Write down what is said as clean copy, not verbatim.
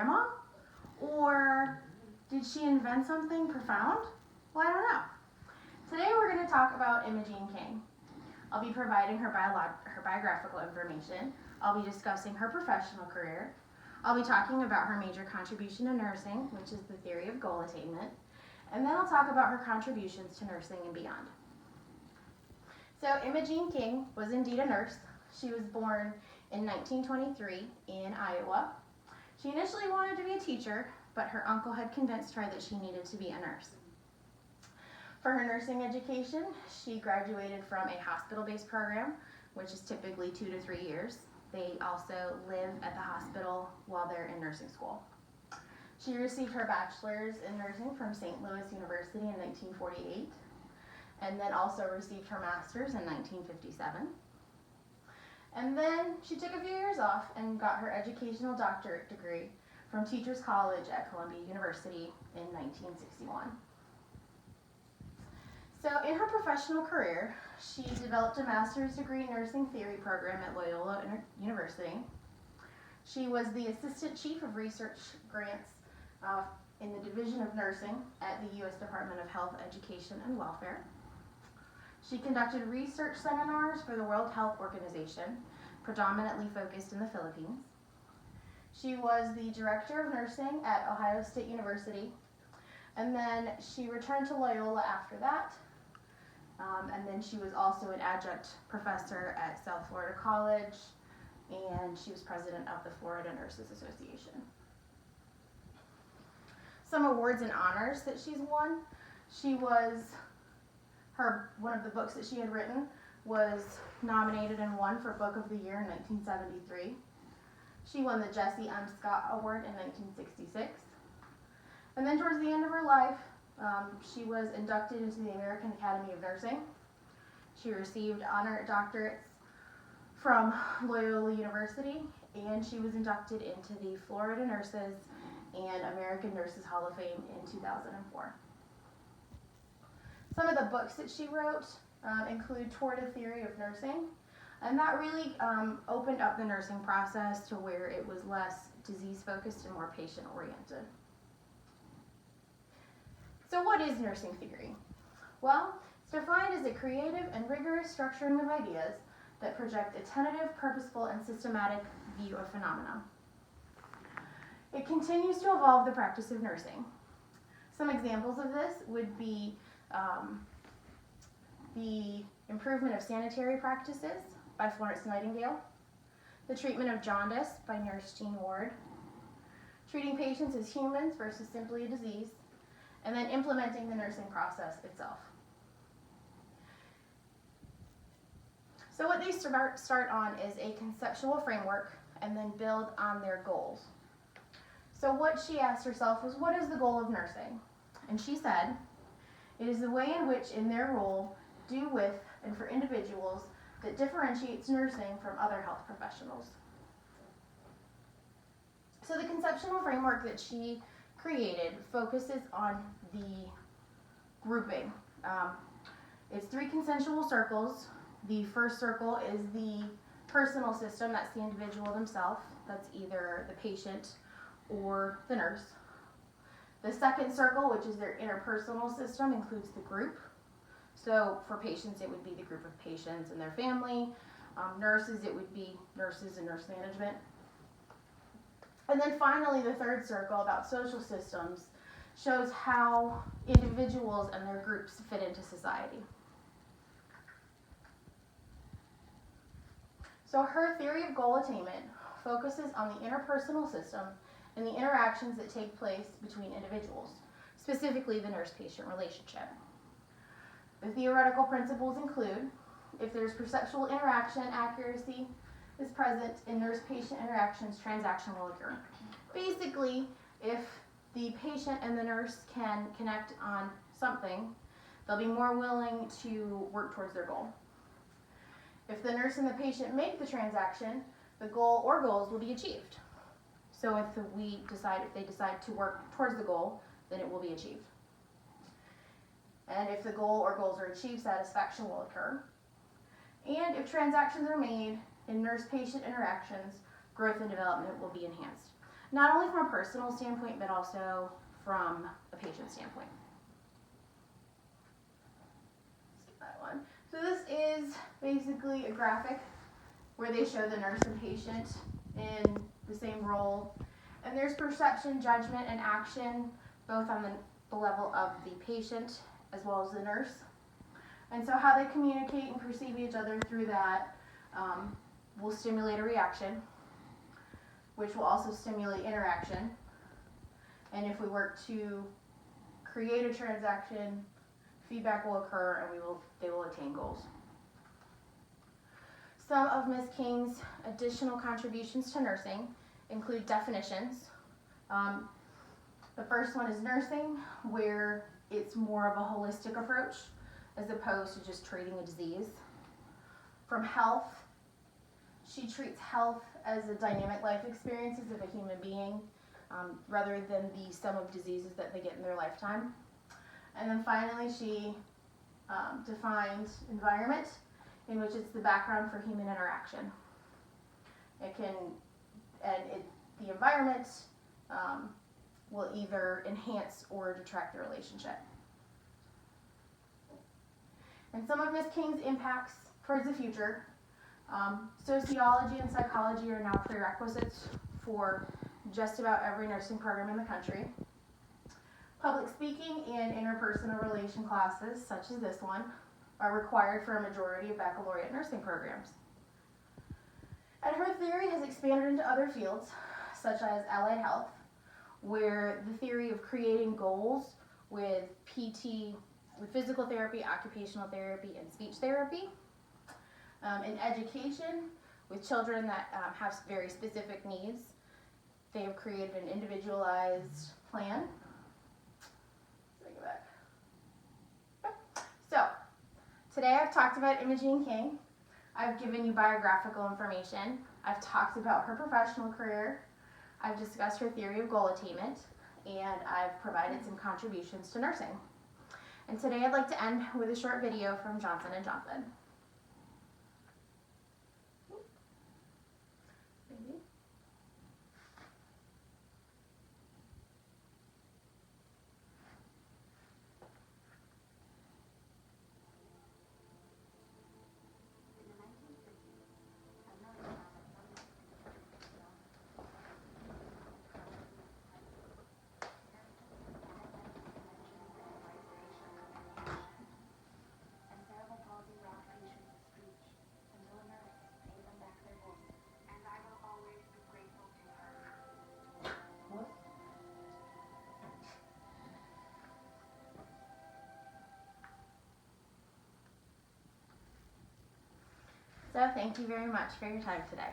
grandma? Or did she invent something profound? Well, I don't know. Today we're going to talk about Imogene King. I'll be providing her biographical information. I'll be discussing her professional career. I'll be talking about her major contribution to nursing, which is the theory of goal attainment. And then I'll talk about her contributions to nursing and beyond. So Imogene King was indeed a nurse. She was born in 1923 in Iowa. She initially wanted to be a teacher, but her uncle had convinced her that she needed to be a nurse. For her nursing education, she graduated from a hospital-based program, which is typically 2 to 3 years. They also live at the hospital while they're in nursing school. She received her bachelor's in nursing from St. Louis University in 1948, and then also received her master's in 1957. And then she took a few years off and got her educational doctorate degree from Teachers College at Columbia University in 1961. So in her professional career, she developed a master's degree nursing theory program at Loyola University. She was the assistant chief of research grants in the Division of Nursing at the U.S. Department of Health, Education, and Welfare. She conducted research seminars for the World Health Organization, predominantly focused in the Philippines. She was the director of nursing at Ohio State University, and then she returned to Loyola after that. And then she was also an adjunct professor at South Florida College, and she was president of the Florida Nurses Association. Some awards and honors that she's won. One of the books that she had written was nominated and won for Book of the Year in 1973. She won the Jessie M. Scott Award in 1966. And then towards the end of her life, she was inducted into the American Academy of Nursing. She received honor doctorates from Loyola University, and she was inducted into the Florida Nurses and American Nurses Hall of Fame in 2004. Some of the books that she wrote include Toward a Theory of Nursing, and that really opened up the nursing process to where it was less disease-focused and more patient-oriented. So what is nursing theory? Well, it's defined as a creative and rigorous structuring of ideas that project a tentative, purposeful, and systematic view of phenomena. It continues to evolve the practice of nursing. Some examples of this would be the improvement of sanitary practices by Florence Nightingale, the treatment of jaundice by Nurse Jean Ward, treating patients as humans versus simply a disease, and then implementing the nursing process itself. So what they start on is a conceptual framework and then build on their goals. So what she asked herself was, what is the goal of nursing? And she said, it is the way in which, in their role, do with, and for individuals, that differentiates nursing from other health professionals. So the conceptual framework that she created focuses on the grouping. It's 3 consensual circles. The first circle is the personal system, that's the individual themselves. That's either the patient or the nurse. The second circle, which is their interpersonal system, includes the group. So for patients, it would be the group of patients and their family. Nurses, it would be nurses and nurse management. And then finally, the third circle about social systems shows how individuals and their groups fit into society. So her theory of goal attainment focuses on the interpersonal system and the interactions that take place between individuals, specifically the nurse-patient relationship. The theoretical principles include, if there's perceptual interaction, accuracy is present in nurse-patient interactions, transaction will occur. Basically, if the patient and the nurse can connect on something, they'll be more willing to work towards their goal. If the nurse and the patient make the transaction, the goal or goals will be achieved. So if they decide to work towards the goal, then it will be achieved. And if the goal or goals are achieved, satisfaction will occur. And if transactions are made in nurse-patient interactions, growth and development will be enhanced. not only from a personal standpoint, but also from a patient standpoint. Skip that one. So this is basically a graphic where they show the nurse and patient in the same role. And there's perception, judgment, and action, both on the level of the patient as well as the nurse. And so how they communicate and perceive each other through that will stimulate a reaction, which will also stimulate interaction. And if we work to create a transaction, feedback will occur and they will attain goals. Some of Ms. King's additional contributions to nursing include definitions. The first one is nursing, where it's more of a holistic approach as opposed to just treating a disease. From health, she treats health as a dynamic life experiences of a human being rather than the sum of diseases that they get in their lifetime. And then finally, she defined environment, in which it's the background for human interaction. The environment will either enhance or detract the relationship. And some of Ms. King's impacts towards the future, sociology and psychology are now prerequisites for just about every nursing program in the country. Public speaking and interpersonal relation classes, such as this one, are required for a majority of baccalaureate nursing programs. And her theory has expanded into other fields, such as allied health, where the theory of creating goals with PT, with physical therapy, occupational therapy, and speech therapy. In education, with children that have very specific needs, they have created an individualized plan. So, today I've talked about Imogene King. I've given you biographical information. I've talked about her professional career. I've discussed her theory of goal attainment, and I've provided some contributions to nursing. And today I'd like to end with a short video from Johnson & Johnson. So thank you very much for your time today.